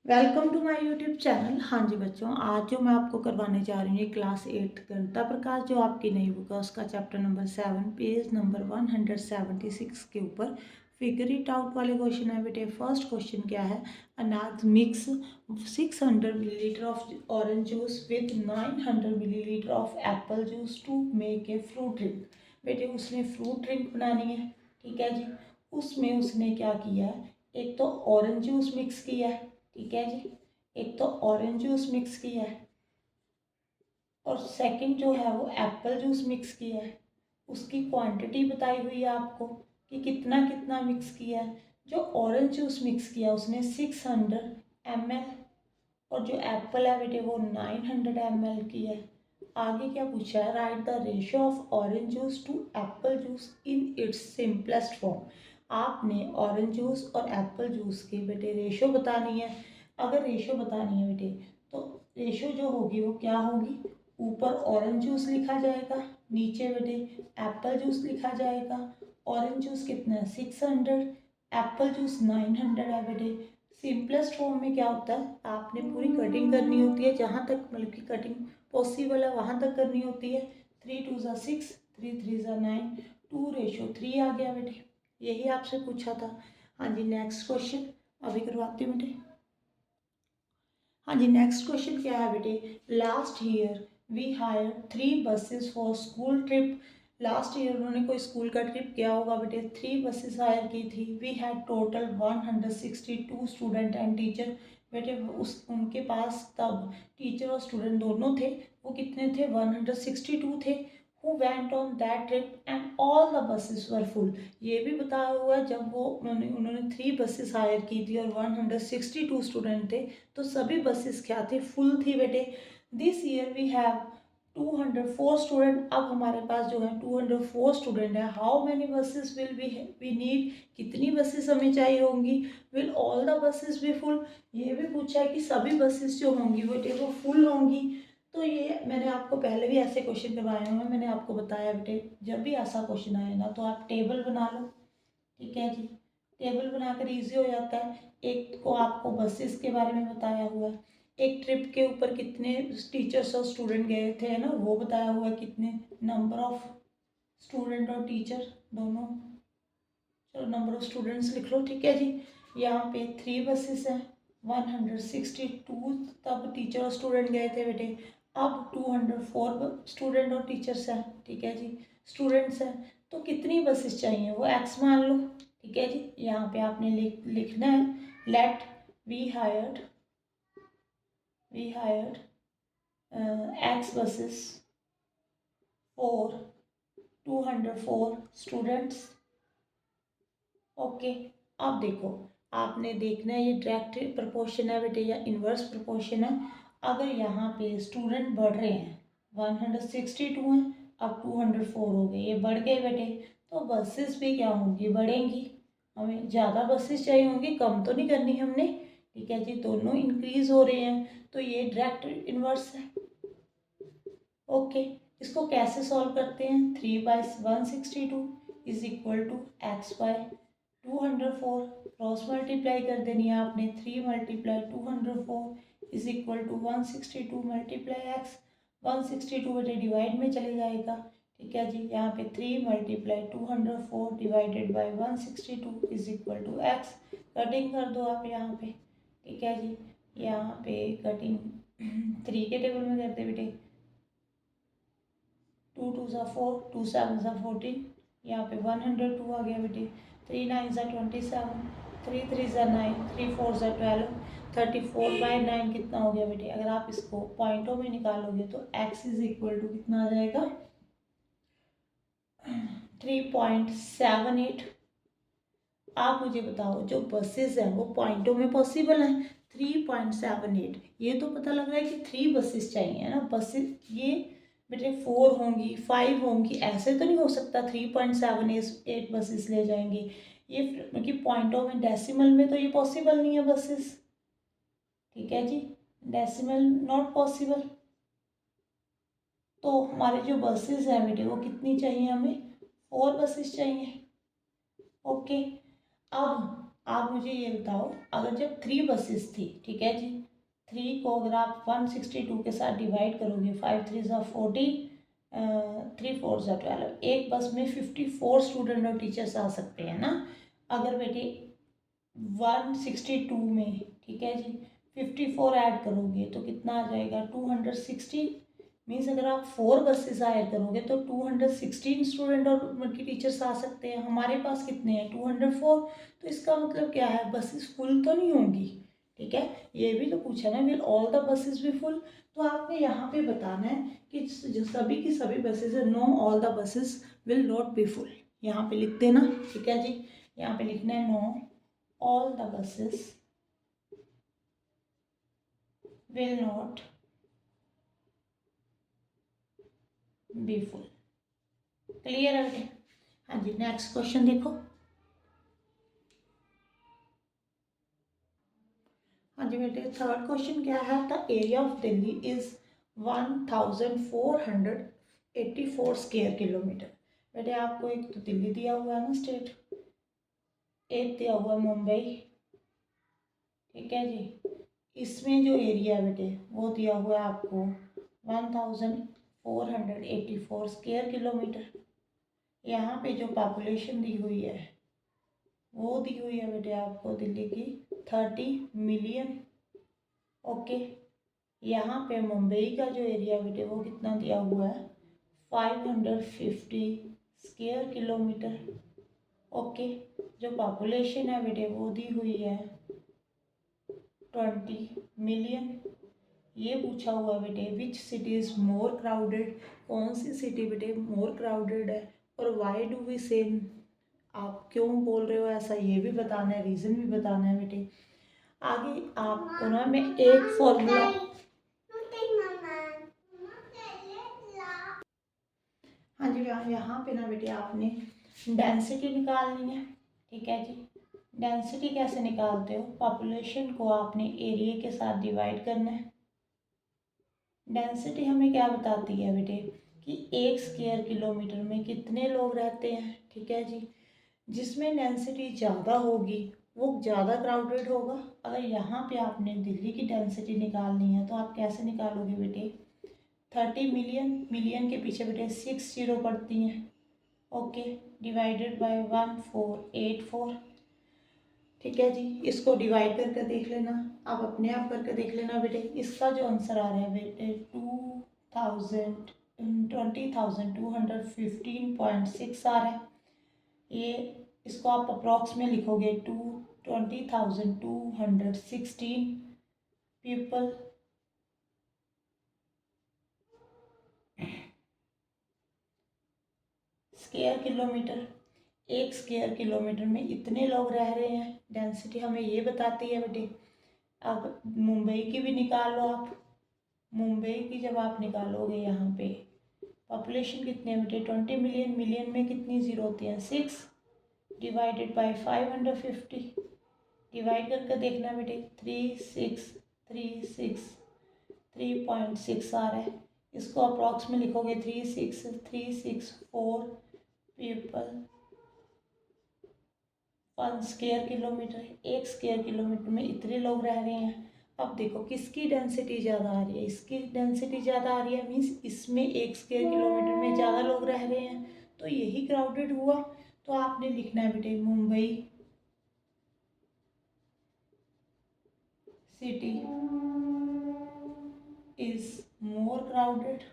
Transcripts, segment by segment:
Welcome to my YouTube channel. हाँ जी बच्चों, आज जो मैं आपको करवाने जा रही हूँ ये क्लास 8 गणिता प्रकाश जो आपकी नई बुक है उसका चैप्टर नंबर 7 पेज नंबर 176 के ऊपर फिगर इट आउट वाले क्वेश्चन है बेटे। फर्स्ट क्वेश्चन क्या है? अनाज mix 600 millilitre of orange juice with 900 millilitre of apple juice to make a fruit drink. बेटे उसने फ्रूट ड्रिंक बनानी है, ठीक है जी। उसमें उसने क्या किया है? एक तो ऑरेंज जूस मिक्स किया है, ठीक है जी। एक तो ऑरेंज जूस मिक्स किया है और सेकंड जो है वो एप्पल जूस मिक्स किया है। उसकी क्वांटिटी बताई हुई है आपको कि कितना कितना मिक्स किया है। जो ऑरेंज जूस मिक्स किया उसने 600 ml और जो एप्पल है बेटे वो 900 ml की है। आगे क्या पूछा है? Write the ratio of orange juice to apple juice in its simplest form. आपने ऑरेंज जूस और एप्पल जूस की बेटे रेशियो बतानी है। अगर रेशियो बतानी है बेटे तो रेशियो जो होगी वो क्या होगी? ऊपर ऑरेंज जूस लिखा जाएगा, नीचे बेटे एप्पल जूस लिखा जाएगा। ऑरेंज जूस कितना है? 600, एप्पल जूस 900 है बेटे। सिंपलेस्ट फॉर्म में क्या होता है? आपने पूरी कटिंग करनी होती है, जहाँ तक मतलब कि कटिंग पॉसिबल है वहाँ तक करनी होती है। 3 2 6, 3 3 9, 2:3 आ गया बेटे। यही आपसे पूछा था। हाँ जी, नेक्स्ट क्वेश्चन अभी करवाती हूँ बेटे। हाँ जी, नेक्स्ट क्वेश्चन क्या है बेटे? Last year we hired 3 buses for school trip. Last year उन्होंने कोई स्कूल का ट्रिप किया होगा बेटे। 3 बसेस हायर की थी। We had total 162 student and teacher. बेटे उस उनके पास तब टीचर और स्टूडेंट दोनों थे। वो कितने थे? 162 थे। Who went on that trip and all the buses were full. ये भी बताया हुआ है जब वो उन्होंने 3 बसेस हायर की थी और 162 स्टूडेंट थे तो सभी बसेस क्या थे? फुल थी बेटे। This year we have 204 student. अब हमारे पास जो है 204 स्टूडेंट है। How many buses will we need? कितनी बसेस हमें चाहिए होंगी? Will all the buses be full? ये भी पूछा है कि सभी बसेस जो होंगी बेटे वो फुल होंगी। तो ये मैंने आपको पहले भी ऐसे क्वेश्चन करवाए हुए हैं। मैंने आपको बताया बेटे जब भी ऐसा क्वेश्चन आए ना तो आप टेबल बना लो, ठीक है जी। टेबल बनाकर इजी हो जाता है। एक को आपको बसेस के बारे में बताया हुआ है, एक ट्रिप के ऊपर कितने टीचर्स और स्टूडेंट गए थे है ना वो बताया हुआ है, कितने नंबर ऑफ स्टूडेंट और टीचर दोनों। चलो नंबर ऑफ स्टूडेंट्स लिख लो, ठीक है जी। यहाँ पे 3 बसेस हैं, 162 तब टीचर और स्टूडेंट गए थे बेटे। अब 204 स्टूडेंट और टीचर्स हैं, ठीक है जी, स्टूडेंट्स हैं। तो कितनी बसेस चाहिए वो एक्स मान लो, ठीक है जी। यहाँ पे आपने लिखना है let we hired X buses for 204 students. Okay. अब देखो आपने देखना है ये डायरेक्ट प्रोपोर्शन है बेटे या इन्वर्स प्रोपोर्शन है। अगर यहाँ पे स्टूडेंट बढ़ रहे हैं, 162 हैं, अब 204 हो गए, ये बढ़ गए बेटे। तो बसेस भी क्या होंगी? बढ़ेंगी। हमें ज़्यादा बसेस चाहिए होंगी, कम तो नहीं करनी हमने, ठीक है जी। दोनों इंक्रीज हो रहे हैं तो ये डायरेक्ट इन्वर्स है। ओके। इसको कैसे सॉल्व करते हैं? 3/162 is equal to X by 204। Cross multiply कर देनी है आपने। 3 × 204 is equal to 162 multiply X. 162 बेटे डिवाइड में चले जाएगा, ठीक है जी। यहाँ पे 3 × 204 divided by 162 is equal to X. Cutting कर दो आप यहाँ पे, ठीक है जी। यहाँ पे कटिंग 3 के टेबल में करते बेटे। 2 2 4, 2 7 14, यहाँ पे 102 आ गया बेटे। 3 9 27, 3 3 9, 3 4 12, 34/9 कितना हो गया बेटे? अगर आप इसको पॉइंटों में निकालोगे तो x इज इक्वल टू कितना आ जाएगा? 3.78। आप मुझे बताओ जो बसेस हैं वो पॉइंटों में पॉसिबल हैं? 3.78 ये तो पता लग रहा है कि 3 बसेस चाहिए है ना। बसेस ये बेटे 4 होंगी, 5 होंगी, ऐसे तो नहीं हो सकता 3.78 बसेस ले जाएंगे। ये कि पॉइंटों में डेसिमल में तो ये पॉसिबल नहीं है बसेस, ठीक है जी। Decimal not possible. तो हमारे जो बसेस हैं बेटे वो कितनी चाहिए हमें? 4 बसेस चाहिए। ओके। अब आप मुझे ये बताओ, अगर जब 3 बसेस थी, ठीक है जी, 3 को अगर आप 162 के साथ डिवाइड करोगे, 5 3 ज़ा 14, 3 4 ज़ा 12, एक बस में 54 स्टूडेंट और टीचर्स आ सकते हैं ना। अगर बेटे 162 में, ठीक है जी, 54 ऐड करोगे तो कितना आ जाएगा, 216। मीन्स अगर आप 4 बसेस ऐड करोगे तो 216 स्टूडेंट और उनकी टीचर्स आ सकते हैं। हमारे पास कितने हैं, 204। तो इसका मतलब क्या है, बसेस फुल तो नहीं होंगी, ठीक है। ये भी तो पूछा ना, विल ऑल द बसेस भी फुल। तो आपने यहाँ पे बताना है कि जो सभी की सभी बसेस है, know all the buses will not be full. यहाँ पे लिख देना, ठीक है जी। यहाँ पे लिखना है no all the buses will not be full। Clear है बेटे? हाँ जी, नेक्स्ट क्वेश्चन देखो। हाँ जी बेटे, थर्ड क्वेश्चन क्या है, the area of Delhi is 1484 square kilometre. बेटे आपको एक तो दिल्ली दिया हुआ है ना स्टेट, एक दिया हुआ है मुंबई, ठीक है जी। इसमें जो एरिया है बेटे वो दिया हुआ है आपको 1484 स्क्वायर किलोमीटर। यहाँ पे जो पॉपुलेशन दी हुई है वो दी हुई है बेटे आपको दिल्ली की 30 मिलियन। ओके, यहाँ पे मुंबई का जो एरिया बेटे वो कितना दिया हुआ है, 550 स्क्वायर किलोमीटर। ओके, जो पॉपुलेशन है बेटे वो दी हुई है 20 मिलियन। ये पूछा हुआ बेटे which city is more crowded, कौन सी सिटी बेटे मोर क्राउडेड है, और वाई डू वी से, आप क्यों बोल रहे हो ऐसा, ये भी बताना है, रीज़न भी बताना है बेटे। आगे आपको ना मैं एक फॉर्मूला, हाँ जी, यहाँ पे ना बेटे आपने डेंसिटी निकालनी है, ठीक है जी। डेंसिटी कैसे निकालते हो, पॉपुलेशन को आपने एरिया के साथ डिवाइड करना है। डेंसिटी हमें क्या बताती है बेटे कि 1 स्क्वायर किलोमीटर में कितने लोग रहते हैं, ठीक है जी। जिसमें डेंसिटी ज़्यादा होगी वो ज़्यादा क्राउडेड होगा। अगर यहाँ पे आपने दिल्ली की डेंसिटी निकालनी है तो आप कैसे निकालोगे बेटे, 30 मिलियन, मिलियन के पीछे बेटे 6 जीरो पड़ती हैं। ओके, डिवाइडेड बाय 1484, ठीक है जी। इसको डिवाइड करके देख लेना, आप अपने आप करके देख लेना बेटे। इसका जो आंसर आ रहा है बेटे 20,215.6 आ रहा है। ये इसको आप अप्रॉक्स में लिखोगे 20,216 people. Square kilometre, 1 square kilometre में इतने लोग रह रहे हैं, डेंसिटी हमें ये बताती है बेटे। अब मुंबई की भी निकाल लो आप, मुंबई की जब आप निकालोगे यहाँ पे पॉपुलेशन कितने है बेटे 20 मिलियन, मिलियन में कितनी जीरो होती हैं 6, डिवाइडेड बाय 550, डिवाइड करके देखना बेटे 3.6 आ रहा है। इसको अप्रॉक्स में लिखोगे 36364 people 1 square kilometre. 1 square kilometre में इतने लोग रह रहे हैं। अब देखो किसकी डेंसिटी ज़्यादा आ रही है, इसकी डेंसिटी ज़्यादा आ रही है, मीन्स इसमें 1 स्क्वायर किलोमीटर में ज़्यादा लोग रह रहे हैं, तो यही क्राउडेड हुआ। तो आपने लिखना है बेटे Mumbai city is more crowded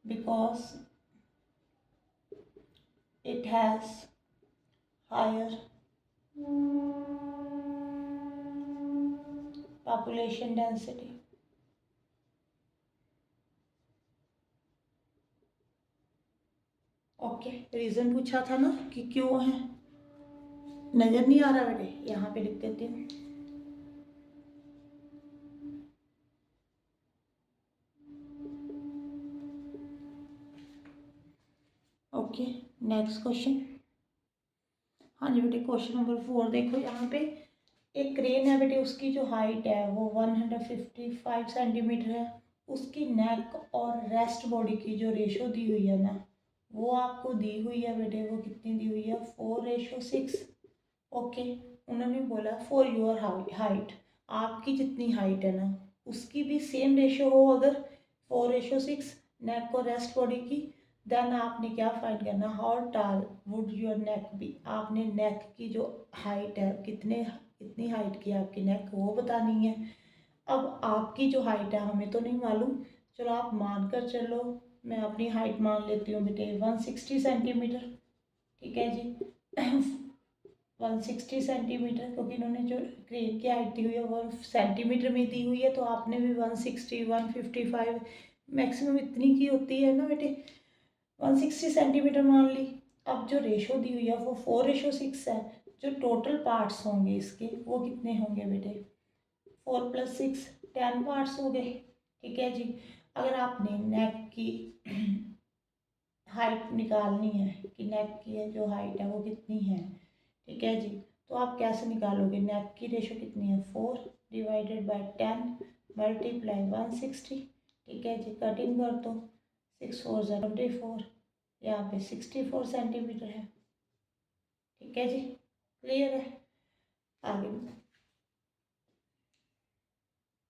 because it has higher population density। Okay, reason पूछा था ना कि क्यों है, नज़र नहीं आ रहा बेटे, यहाँ पे लिख देती हूँ। Okay, next question. हाँ जी बेटे, क्वेश्चन नंबर 4 देखो, यहाँ पे एक क्रेन है बेटे, उसकी जो हाइट है वो 155 सेंटीमीटर है। उसकी नेक और रेस्ट बॉडी की जो रेशो दी हुई है ना वो आपको दी हुई है बेटे, वो कितनी दी हुई है 4:6। ओके, उन्होंने बोला फॉर योर हाइट, आपकी जितनी हाइट है ना उसकी भी सेम रेशो हो अगर 4:6 नेक और रेस्ट बॉडी की, देन आपने क्या फाइंड करना, हाउ टाल वुड योर नेक बी, आपने नेक की जो हाइट है कितनी हाइट की आपकी नेक वो बतानी है। अब आपकी जो हाइट है हमें तो नहीं मालूम, चलो आप मान कर चलो, मैं अपनी हाइट मान लेती हूँ बेटे 160 सेंटीमीटर। ठीक है जी 160 सेंटीमीटर, क्योंकि इन्होंने जो क्रेन की हाइट दी हुई है वो सेंटीमीटर में दी हुई है, तो आपने भी 160 155 मैक्सिमम इतनी की होती है ना बेटे, 160 सेंटीमीटर मान ली। अब जो रेशो दी हुई है वो 4:6 है, जो टोटल पार्ट्स होंगे इसके वो कितने होंगे बेटे, 4 + 6 10 पार्ट्स हो गए। ठीक है जी, अगर आपने नेक की हाइट निकालनी है कि नेक की जो हाइट है वो कितनी है, ठीक है जी, तो आप कैसे निकालोगे, नेक की रेशो कितनी है 4/10 मल्टीप्लाई 160। ठीक है जी, कटिंग कर दो, 6 4 24, यहाँ पे 64 सेंटीमीटर है। ठीक है जी, क्लियर है। आगे